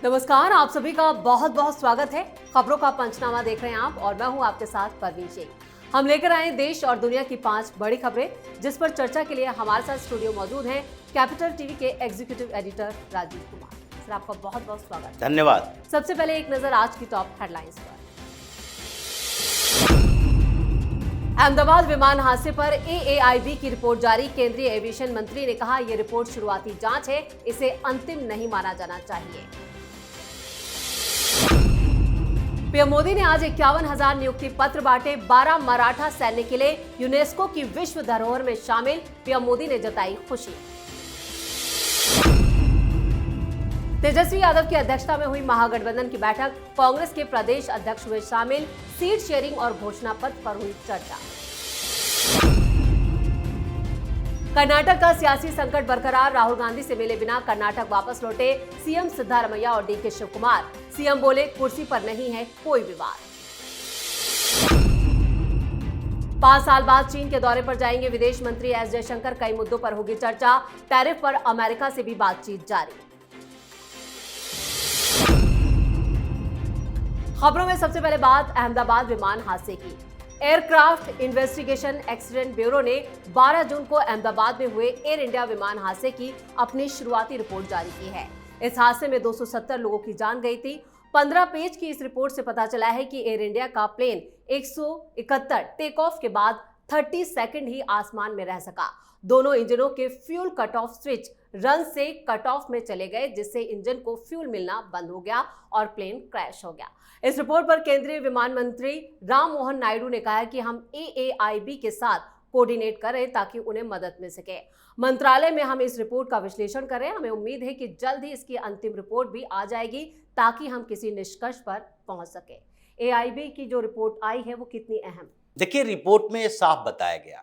नमस्कार, आप सभी का बहुत बहुत स्वागत है। खबरों का पंचनामा देख रहे हैं आप और मैं हूं आपके साथ परवीन शेख। हम लेकर आए देश और दुनिया की 5 बड़ी खबरें जिस पर चर्चा के लिए हमारे साथ स्टूडियो मौजूद हैं कैपिटल टीवी के executive editor Rajeev Kumar. Sir, आपका बहुत बहुत स्वागत। धन्यवाद। सबसे पहले एक नजर आज की टॉप हेडलाइंस पर। अहमदाबाद विमान हादसे पर एएआईबी की रिपोर्ट जारी। केंद्रीय एविएशन मंत्री ने कहा, यह रिपोर्ट शुरुआती जांच है, इसे अंतिम नहीं माना जाना चाहिए। पीएम मोदी ने आज 51,000 नियुक्ति पत्र बांटे। 12 मराठा सैन्य किले यूनेस्को की विश्व धरोहर में शामिल। पीएम मोदी ने जताई खुशी। तेजस्वी यादव की अध्यक्षता में हुई महागठबंधन की बैठक। कांग्रेस के प्रदेश अध्यक्ष हुए शामिल। सीट शेयरिंग और घोषणा पत्र पर हुई चर्चा। कर्नाटक का सियासी संकट बरकरार। राहुल गांधी से मिले बिना कर्नाटक वापस लौटे सीएम सिद्धारमैया और डीके शिवकुमार। सीएम बोले, कुर्सी पर नहीं है कोई विवाद। 5 साल बाद चीन के दौरे पर जाएंगे विदेश मंत्री एस जयशंकर। कई मुद्दों पर होगी चर्चा। टैरिफ पर अमेरिका से भी बातचीत जारी। खबरों में सबसे पहले बात अहमदाबाद विमान हादसे की। एयरक्राफ्ट इन्वेस्टिगेशन एक्सीडेंट ब्यूरो ने 12 जून को अहमदाबाद में हुए एयर इंडिया विमान हादसे की अपनी शुरुआती रिपोर्ट जारी की है। इस हादसे में 270 लोगों की जान गई थी। 15 पेज की इस रिपोर्ट से पता चला है कि एयर इंडिया का प्लेन 171 टेक ऑफ के बाद 30 सेकंड ही आसमान में रह सका। दोनों इंजनों के fuel cut off switch run से कट ऑफ में चले गए, जिससे इंजन को फ्यूल मिलना बंद हो गया और प्लेन क्रैश हो गया। इस रिपोर्ट पर केंद्रीय विमान मंत्री राम मोहन नायडू ने कहा कि हम एएआईबी के साथ कोऑर्डिनेट करें ताकि उन्हें मदद मिल सके। मंत्रालय में हम इस रिपोर्ट का विश्लेषण करें। हमें उम्मीद है कि जल्द ही इसकी अंतिम रिपोर्ट भी आ जाएगी ताकि हम किसी निष्कर्ष पर पहुंच सके। एआईबी की जो रिपोर्ट आई है वो कितनी अहम? देखिए, रिपोर्ट में साफ बताया गया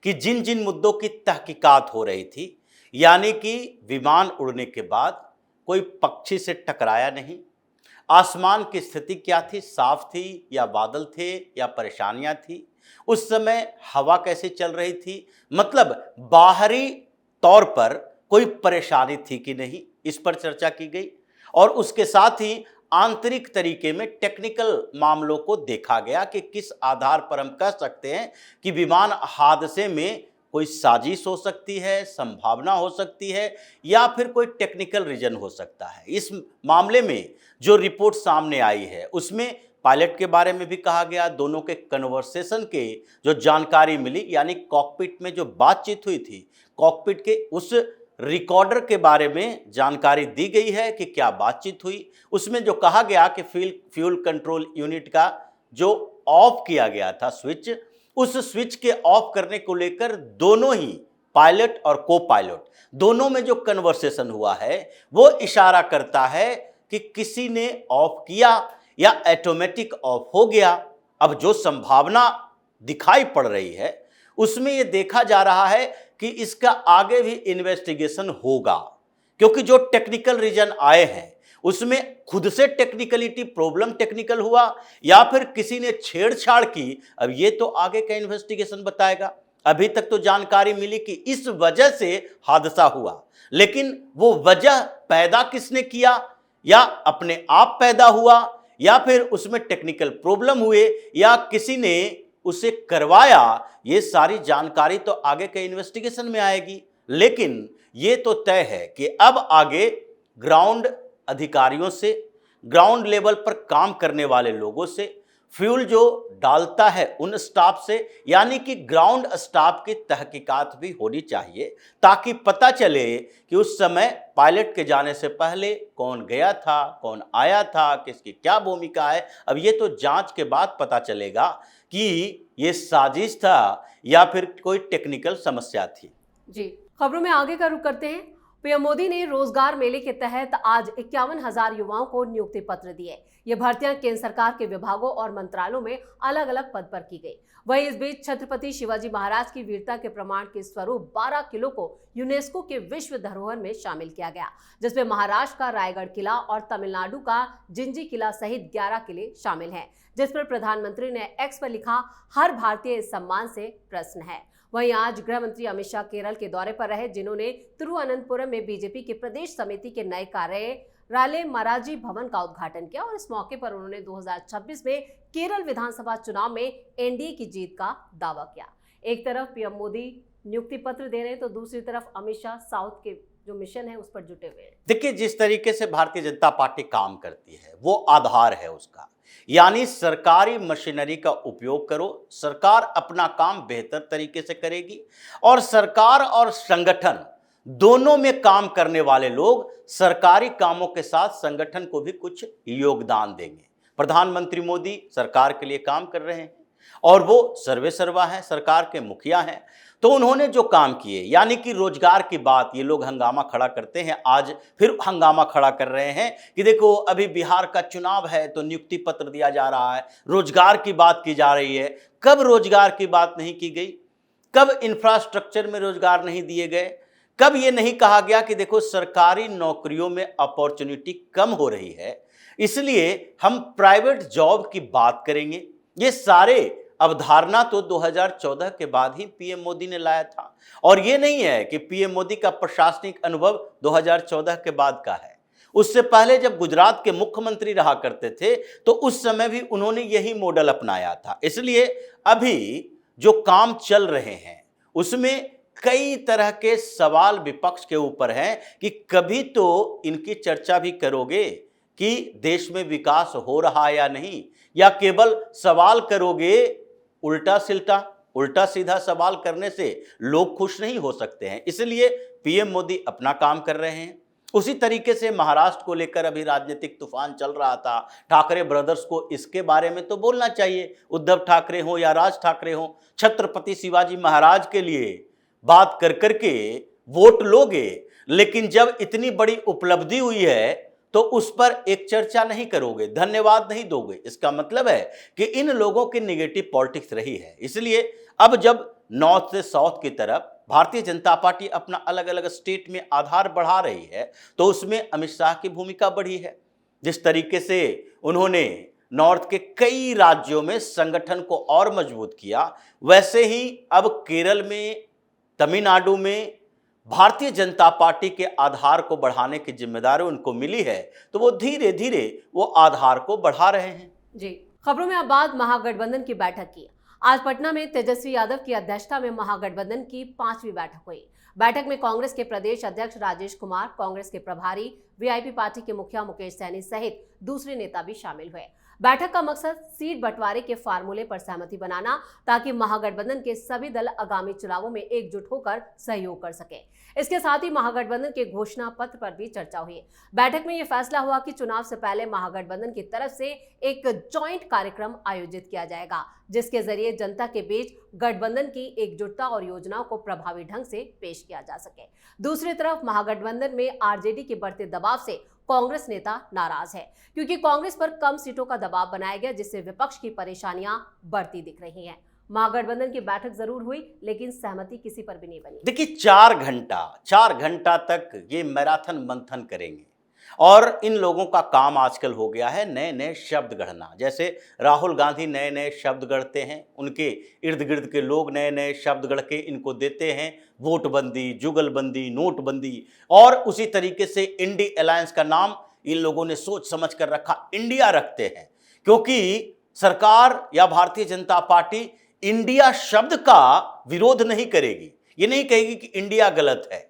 कि जिन जिन मुद्दों की तहकीकात हो रही थी, यानी कि विमान उड़ने के बाद कोई पक्षी से टकराया नहीं, आसमान की स्थिति क्या थी, साफ थी या बादल थे या परेशानियां थी, उस समय हवा कैसे चल रही थी, मतलब बाहरी तौर पर कोई परेशानी थी कि नहीं, इस पर चर्चा की गई। और उसके साथ ही आंतरिक तरीके में टेक्निकल मामलों को देखा गया कि किस आधार पर हम कह सकते हैं कि विमान हादसे में कोई साजिश हो सकती है, संभावना हो सकती है, या फिर कोई टेक्निकल रीजन हो सकता है। इस मामले में जो रिपोर्ट सामने आई है उसमें पायलट के बारे में भी कहा गया, दोनों के कन्वर्सेशन के जो जानकारी मिली, यानी कॉकपिट में जो बातचीत हुई थी, कॉकपिट के उस रिकॉर्डर के बारे में जानकारी दी गई है कि क्या बातचीत हुई। उसमें जो कहा गया कि फ्यूल कंट्रोल यूनिट का जो ऑफ किया गया था स्विच, उस स्विच के ऑफ करने को लेकर दोनों ही पायलट और को पायलट दोनों में जो कन्वर्सेशन हुआ है वो इशारा करता है कि किसी ने ऑफ किया या ऑटोमेटिक ऑफ हो गया। अब जो संभावना दिखाई पड़ रही है उसमें यह देखा जा रहा है कि इसका आगे भी इन्वेस्टिगेशन होगा, क्योंकि जो टेक्निकल रीजन आए हैं उसमें खुद से टेक्निकलिटी प्रॉब्लम टेक्निकल हुआ या फिर किसी ने छेड़छाड़ की। अब ये तो आगे का इन्वेस्टिगेशन बताएगा। अभी तक तो जानकारी मिली कि इस वजह से हादसा हुआ, लेकिन वो वजह पैदा किसने किया, या अपने आप पैदा हुआ, या फिर उसमें टेक्निकल प्रॉब्लम हुए, या किसी ने उसे करवाया, ये सारी जानकारी तो आगे के इन्वेस्टिगेशन में आएगी। लेकिन ये तो तय है कि अब आगे ग्राउंड अधिकारियों से, ग्राउंड लेवल पर काम करने वाले लोगों से, फ्यूल जो डालता है उन स्टाफ से, यानी कि ग्राउंड स्टाफ की तहकीकात भी होनी चाहिए ताकि पता चले कि उस समय पायलट के जाने से पहले कौन गया था, कौन आया था, किसकी क्या भूमिका है। अब ये तो जांच के बाद पता चलेगा कि ये साजिश था या फिर कोई टेक्निकल समस्या थी। जी, खबरों में आगे का रुख करते हैं। पीएम मोदी ने रोजगार मेले के तहत आज 51,000 युवाओं को नियुक्ति पत्र दिए। ये भर्तियां केंद्र सरकार के विभागों और मंत्रालयों में अलग अलग पद पर की गई। वहीं इस बीच छत्रपति शिवाजी महाराज की वीरता के प्रमाण के स्वरूप 12 किलों को यूनेस्को के विश्व धरोहर में शामिल किया गया, जिसमें महाराष्ट्र का रायगढ़ किला और तमिलनाडु का जिंजी किला सहित 11 किले शामिल हैं, जिस पर प्रधानमंत्री ने एक्स पर लिखा, हर भारतीय इस सम्मान से प्रसन्न है। वहीं आज गृह मंत्री अमित शाह केरल के दौरे पर रहे, जिन्होंने तिरुवनंतपुरम में बीजेपी के प्रदेश समिति के नए कार्यालय राले मराजी भवन का उद्घाटन किया और इस मौके पर उन्होंने 2026 में केरल विधानसभा चुनाव में एनडीए की जीत का दावा किया। एक तरफ पीएम मोदी नियुक्ति पत्र दे रहे हैं तो दूसरी तरफ अमित शाह साउथ के जो मिशन है उस पर जुटे हुए हैं। देखिए, जिस तरीके से भारतीय जनता पार्टी काम करती है वो आधार है उसका, यानी सरकारी मशीनरी का उपयोग करो, सरकार अपना काम बेहतर तरीके से करेगी और सरकार और संगठन दोनों में काम करने वाले लोग सरकारी कामों के साथ संगठन को भी कुछ योगदान देंगे। प्रधानमंत्री मोदी सरकार के लिए काम कर रहे हैं और वो सर्वे सर्वा हैं, सरकार के मुखिया हैं, तो उन्होंने जो काम किए, यानी कि रोजगार की बात, ये लोग हंगामा खड़ा करते हैं, आज फिर हंगामा खड़ा कर रहे हैं कि देखो अभी बिहार का चुनाव है तो नियुक्ति पत्र दिया जा रहा है, रोजगार की बात की जा रही है। कब रोजगार की बात नहीं की गई? कब इंफ्रास्ट्रक्चर में रोजगार नहीं दिए गए? कब ये नहीं कहा गया कि देखो सरकारी नौकरियों में अपॉर्चुनिटी कम हो रही है, इसलिए हम प्राइवेट जॉब की बात करेंगे? ये सारे अवधारणा तो 2014 के बाद ही पीएम मोदी ने लाया था और ये नहीं है कि पीएम मोदी का प्रशासनिक अनुभव 2014 के बाद का है। उससे पहले जब गुजरात के मुख्यमंत्री रहा करते थे तो उस समय भी उन्होंने यही मॉडल अपनाया था। इसलिए अभी जो काम चल रहे हैं उसमें कई तरह के सवाल विपक्ष के ऊपर हैं कि कभी तो इनकी चर्चा भी करोगे कि देश में विकास हो रहा है या नहीं, या केवल सवाल करोगे उल्टा सीधा सवाल करने से लोग खुश नहीं हो सकते हैं। इसलिए पीएम मोदी अपना काम कर रहे हैं। उसी तरीके से महाराष्ट्र को लेकर अभी राजनीतिक तूफान चल रहा था। ठाकरे ब्रदर्स को इसके बारे में तो बोलना चाहिए, उद्धव ठाकरे हो या राज ठाकरे हो, छत्रपति शिवाजी महाराज के लिए बात कर करके वोट लोगे, लेकिन जब इतनी बड़ी उपलब्धि हुई है तो उस पर एक चर्चा नहीं करोगे, धन्यवाद नहीं दोगे। इसका मतलब है कि इन लोगों की नेगेटिव पॉलिटिक्स रही है। इसलिए अब जब नॉर्थ से साउथ की तरफ भारतीय जनता पार्टी अपना अलग अलग स्टेट में आधार बढ़ा रही है तो उसमें अमित शाह की भूमिका बढ़ी है। जिस तरीके से उन्होंने नॉर्थ के कई राज्यों में संगठन को और मजबूत किया, वैसे ही अब केरल में, तमिलनाडु में भारतीय जनता पार्टी के आधार को बढ़ाने की जिम्मेदारी उनको मिली है, तो वो धीरे धीरे वो आधार को बढ़ा रहे हैं। जी, खबरों में अब बात महागठबंधन की बैठक की। आज पटना में तेजस्वी यादव की अध्यक्षता में महागठबंधन की 5वीं बैठक हुई। बैठक में कांग्रेस के प्रदेश अध्यक्ष राजेश कुमार, कांग्रेस के प्रभारी, वीआईपी पार्टी के मुखिया मुकेश सहनी सहित दूसरे नेता भी शामिल हुए। बैठक का मकसद सीट बंटवारे के फार्मूले पर सहमति बनाना, ताकि महागठबंधन के सभी दल आगामी चुनावों में एकजुट होकर सहयोग कर सके। इसके साथ ही महागठबंधन के घोषणा पत्र पर भी चर्चा हुई। बैठक में यह फैसला हुआ कि चुनाव से पहले महागठबंधन की तरफ से एक जॉइंट कार्यक्रम आयोजित किया जाएगा, जिसके जरिए जनता के बीच गठबंधन की एकजुटता और योजनाओं को प्रभावी ढंग से पेश किया जा सके। दूसरी तरफ महागठबंधन में आरजेडी के बढ़ते दबाव से कांग्रेस नेता नाराज है, क्योंकि कांग्रेस पर कम सीटों का दबाव बनाया गया, जिससे विपक्ष की परेशानियां बढ़ती दिख रही हैं। महागठबंधन की बैठक जरूर हुई, लेकिन सहमति किसी पर भी नहीं बनी। देखिए, 4 घंटा तक ये मैराथन मंथन करेंगे और इन लोगों का काम आजकल हो गया है नए नए शब्द गढ़ना। जैसे राहुल गांधी नए नए शब्द गढ़ते हैं, उनके इर्द गिर्द के लोग नए नए शब्द गढ़ के इनको देते हैं, वोटबंदी, जुगलबंदी, नोटबंदी। और उसी तरीके से इंडी अलायंस का नाम इन लोगों ने सोच समझ कर रखा, इंडिया रखते हैं, क्योंकि सरकार या भारतीय जनता पार्टी इंडिया शब्द का विरोध नहीं करेगी, ये नहीं कहेगी कि इंडिया गलत है।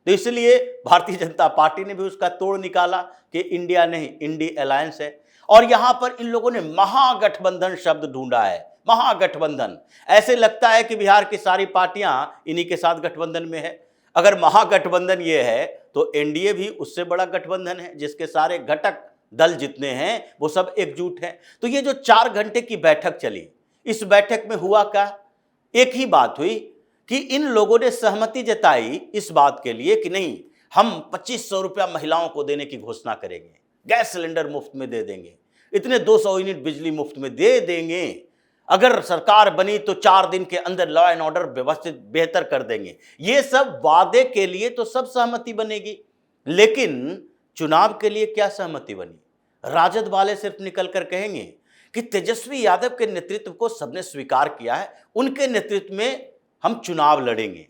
तो इसलिए भारतीय जनता पार्टी ने भी उसका तोड़ निकाला कि इंडिया नहीं, इंडी अलायंस है। और यहां पर इन लोगों ने महागठबंधन शब्द ढूंढा है, महागठबंधन। ऐसे लगता है कि बिहार की सारी पार्टियां इन्हीं के साथ गठबंधन में है। अगर महागठबंधन ये है तो एनडीए भी उससे बड़ा गठबंधन है, जिसके सारे घटक दल जितने हैं वो सब एकजुट हैं। तो ये जो 4 घंटे की बैठक चली, इस बैठक में हुआ क्या? एक ही बात हुई कि इन लोगों ने सहमति जताई इस बात के लिए कि नहीं, हम 2500 रुपया महिलाओं को देने की घोषणा करेंगे, गैस सिलेंडर मुफ्त में दे देंगे, इतने 200 यूनिट बिजली मुफ्त में दे देंगे, अगर सरकार बनी तो 4 दिन के अंदर लॉ एंड ऑर्डर व्यवस्थित बेहतर कर देंगे। ये सब वादे के लिए तो सब सहमति बनेगी, लेकिन चुनाव के लिए क्या सहमति बनी? राजद वाले सिर्फ निकल कर कहेंगे कि तेजस्वी यादव के नेतृत्व को सबने स्वीकार किया है, उनके नेतृत्व में हम चुनाव लड़ेंगे।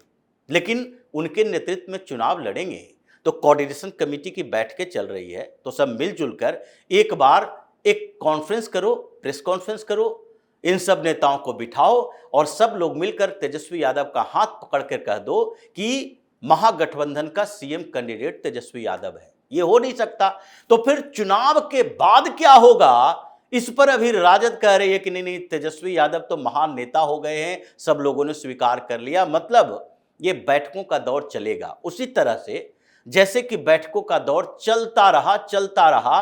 लेकिन उनके नेतृत्व में चुनाव लड़ेंगे तो कोऑर्डिनेशन कमेटी की बैठकें चल रही है, तो सब मिलजुल कर एक बार एक कॉन्फ्रेंस करो, प्रेस कॉन्फ्रेंस करो, इन सब नेताओं को बिठाओ और सब लोग मिलकर तेजस्वी यादव का हाथ पकड़ कर कह दो कि महागठबंधन का सीएम कैंडिडेट तेजस्वी यादव है। ये हो नहीं सकता। तो फिर चुनाव के बाद क्या होगा, इस पर अभी राजद कह रही है कि नहीं, तेजस्वी यादव तो महान नेता हो गए हैं, सब लोगों ने स्वीकार कर लिया, मतलब ये बैठकों का दौर चलेगा। उसी तरह से जैसे कि बैठकों का दौर चलता रहा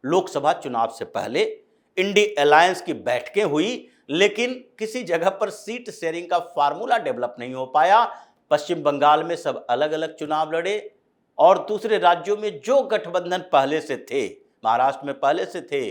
लोकसभा चुनाव से पहले इंडी अलायंस की बैठकें हुई, लेकिन किसी जगह पर सीट शेयरिंग का फार्मूला डेवलप नहीं हो पाया। पश्चिम बंगाल में सब अलग अलग चुनाव लड़े और दूसरे राज्यों में जो गठबंधन पहले से थे, महाराष्ट्र में पहले से थे,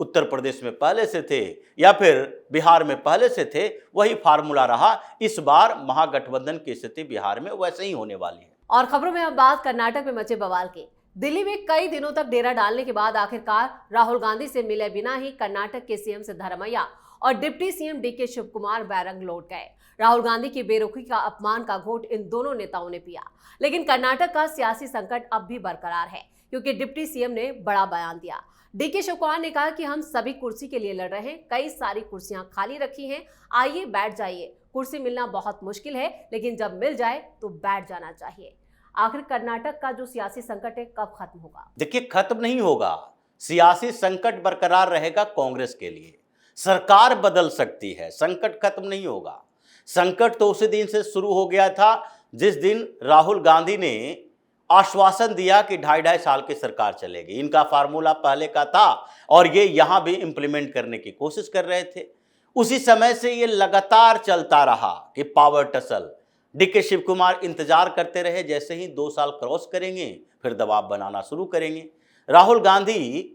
उत्तर प्रदेश में पहले से थे या फिर बिहार में पहले से थे, वही फार्मूला रहा। इस बार महागठबंधन की स्थिति बिहार में वैसे ही होने वाली है। और खबरों में अब बात कर्नाटक में मचे बवाल की। दिल्ली में कई दिनों तक डेरा डालने के बाद आखिरकार राहुल गांधी से मिले बिना ही कर्नाटक के सीएम सिद्धरामैया और डिप्टी सीएम डीके शिवकुमार बैरंग लौट गए। राहुल गांधी की बेरुखी का अपमान का घोट इन दोनों नेताओं ने पिया, लेकिन कर्नाटक का सियासी संकट अब भी बरकरार है क्योंकि डिप्टी सीएम ने बड़ा बयान दिया। डीके शिवकुमार ने कहा कि हम सभी कुर्सी के लिए लड़ रहे हैं, कई सारी कुर्सियां खाली रखी हैं, आइए बैठ जाइए। कुर्सी मिलना बहुत मुश्किल है, लेकिन जब मिल जाए तो बैठ जाना चाहिए। आखिर कर्नाटक का जो सियासी संकट है कब खत्म होगा? देखिए, खत्म नहीं होगा। सियासी संकट बरकरार रहेगा कांग्रेस के लिए। सरकार बदल सकती है, संकट खत्म नहीं होगा। संकट तो उसी दिन से शुरू हो गया था जिस दिन राहुल गांधी ने आश्वासन दिया कि 2.5 साल की सरकार चलेगी। इनका फार्मूला पहले का था और ये यहां भी इंप्लीमेंट करने की कोशिश कर रहे थे। उसी समय से ये लगातार चलता रहा कि पावर टसल। डीके शिवकुमार इंतजार करते रहे, जैसे ही 2 साल क्रॉस करेंगे फिर दबाव बनाना शुरू करेंगे। राहुल गांधी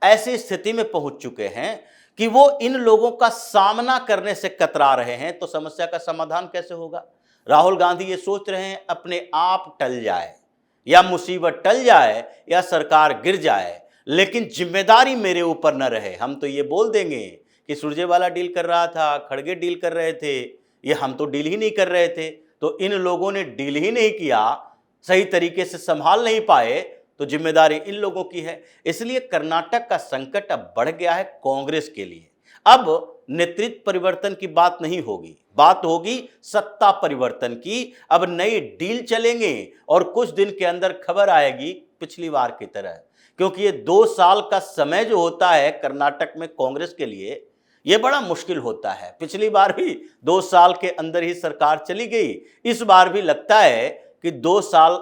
ऐसी स्थिति में पहुंच चुके हैं कि वो इन लोगों का सामना करने से कतरा रहे हैं, तो समस्या का समाधान कैसे होगा? राहुल गांधी ये सोच रहे हैं अपने आप टल जाए या मुसीबत टल जाए या सरकार गिर जाए, लेकिन जिम्मेदारी मेरे ऊपर न रहे। हम तो ये बोल देंगे कि सुरजेवाला डील कर रहा था, खड़गे डील कर रहे थे, ये हम तो डील ही नहीं कर रहे थे। तो इन लोगों ने डील ही नहीं किया, सही तरीके से संभाल नहीं पाए, तो जिम्मेदारी इन लोगों की है। इसलिए कर्नाटक का संकट अब बढ़ गया है कांग्रेस के लिए। अब नेतृत्व परिवर्तन की बात नहीं होगी, बात होगी सत्ता परिवर्तन की। अब नई डील चलेंगे और कुछ दिन के अंदर खबर आएगी पिछली बार की तरह, क्योंकि ये 2 साल का समय जो होता है कर्नाटक में कांग्रेस के लिए, ये बड़ा मुश्किल होता है। पिछली बार भी 2 साल के अंदर ही सरकार चली गई, इस बार भी लगता है कि 2 साल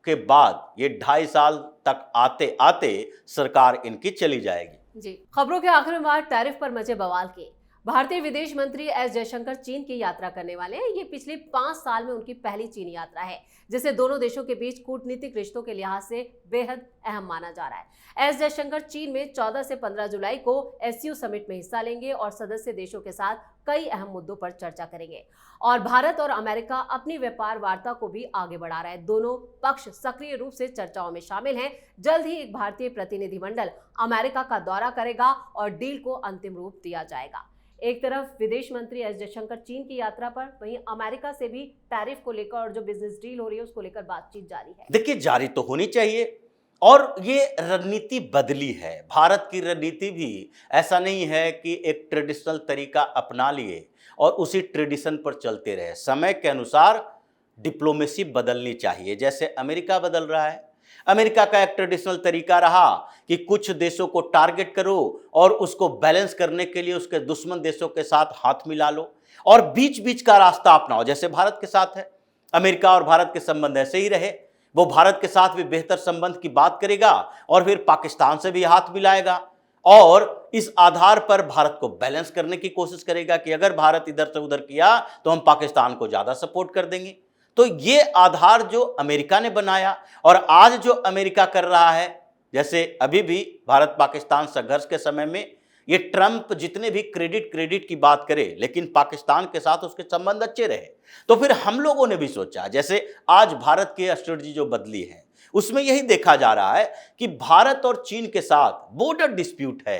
के बाद ये 2.5 साल तक आते आते सरकार इनकी चली जाएगी। जी, खबरों के आखिर में बात टैरिफ पर मचे बवाल की। भारतीय विदेश मंत्री एस जयशंकर चीन की यात्रा करने वाले हैं। ये पिछले 5 साल में उनकी पहली चीन यात्रा है, जिसे दोनों देशों के बीच कूटनीतिक रिश्तों के लिहाज से बेहद अहम माना जा रहा है। एस जयशंकर चीन में 14 से 15 जुलाई को एससीओ समिट में हिस्सा लेंगे और सदस्य देशों के साथ कई अहम मुद्दों पर चर्चा करेंगे। और भारत और अमेरिका अपनी व्यापार वार्ता को भी आगे बढ़ा रहा है। दोनों पक्ष सक्रिय रूप से चर्चाओं में शामिल हैं। जल्द ही एक भारतीय प्रतिनिधिमंडल अमेरिका का दौरा करेगा और डील को अंतिम रूप दिया जाएगा। एक तरफ विदेश मंत्री एस जयशंकर चीन की यात्रा पर, वहीं अमेरिका से भी टैरिफ को लेकर और जो बिजनेस डील हो रही है उसको लेकर बातचीत जारी है। देखिए, जारी तो होनी चाहिए और ये रणनीति बदली है। भारत की रणनीति भी ऐसा नहीं है कि एक ट्रेडिशनल तरीका अपना लिए और उसी ट्रेडिशन पर चलते रहे। समय के अनुसार डिप्लोमेसी बदलनी चाहिए, जैसे अमेरिका बदल रहा है। अमेरिका का एक ट्रेडिशनल तरीका रहा कि कुछ देशों को टारगेट करो और उसको बैलेंस करने के लिए उसके दुश्मन देशों के साथ हाथ मिला लो और बीच बीच का रास्ता अपनाओ, जैसे भारत के साथ है। अमेरिका और भारत के संबंध ऐसे ही रहे। वो भारत के साथ भी बेहतर संबंध की बात करेगा और फिर पाकिस्तान से भी हाथ मिलाएगा और इस आधार पर भारत को बैलेंस करने की कोशिश करेगा कि अगर भारत इधर से उधर किया तो हम पाकिस्तान को ज्यादा सपोर्ट कर देंगे। तो ये आधार जो अमेरिका ने बनाया और आज जो अमेरिका कर रहा है, जैसे अभी भी भारत पाकिस्तान संघर्ष के समय में ये ट्रंप जितने भी क्रेडिट की बात करे, लेकिन पाकिस्तान के साथ उसके संबंध अच्छे रहे। तो फिर हम लोगों ने भी सोचा, जैसे आज भारत की स्ट्रेटजी जो बदली है उसमें यही देखा जा रहा है कि भारत और चीन के साथ बॉर्डर डिस्प्यूट है।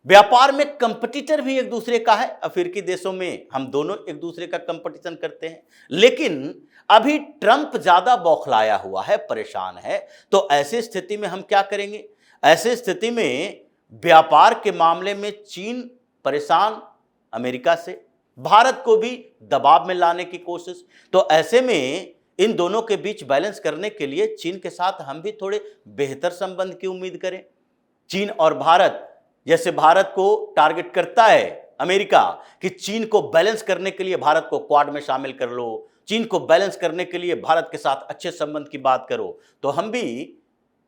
व्यापार में कंपटीटर भी एक दूसरे का है। अफ्रीकी देशों में हम दोनों एक दूसरे का कंपटीशन करते हैं, लेकिन अभी ट्रंप ज्यादा बौखलाया हुआ है, परेशान है। तो ऐसी स्थिति में हम क्या करेंगे? ऐसी स्थिति में व्यापार के मामले में चीन परेशान अमेरिका से, भारत को भी दबाव में लाने की कोशिश। तो ऐसे में इन दोनों के बीच बैलेंस करने के लिए चीन के साथ हम भी थोड़े बेहतर संबंध की उम्मीद करें। चीन और भारत, जैसे भारत को टारगेट करता है अमेरिका कि चीन को बैलेंस करने के लिए भारत को क्वाड में शामिल कर लो, चीन को बैलेंस करने के लिए भारत के साथ अच्छे संबंध की बात करो, तो हम भी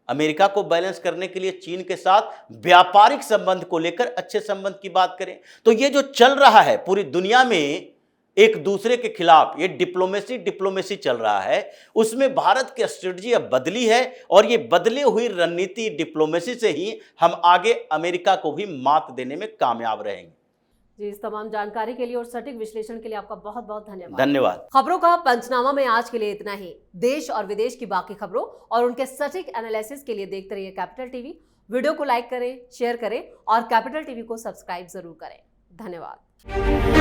अमेरिका को बैलेंस करने के लिए चीन के साथ व्यापारिक संबंध को लेकर अच्छे संबंध की बात करें। तो ये जो चल रहा है पूरी दुनिया में एक दूसरे के खिलाफ, ये डिप्लोमेसी चल रहा है, उसमें भारत की स्ट्रेटजी अब बदली है और ये बदली हुई रणनीति डिप्लोमेसी से ही हम आगे अमेरिका को भी मात देने में कामयाब रहेंगे। जी, इस तमाम जानकारी के लिए और सटीक विश्लेषण के लिए आपका बहुत बहुत धन्यवाद। धन्यवाद। खबरों का पंचनामा में आज के लिए इतना ही। देश और विदेश की बाकी खबरों और उनके सटीक एनालिसिस के लिए देखते रहिए कैपिटल टीवी। वीडियो को लाइक करें, शेयर करें और कैपिटल टीवी को सब्सक्राइब जरूर करें। धन्यवाद।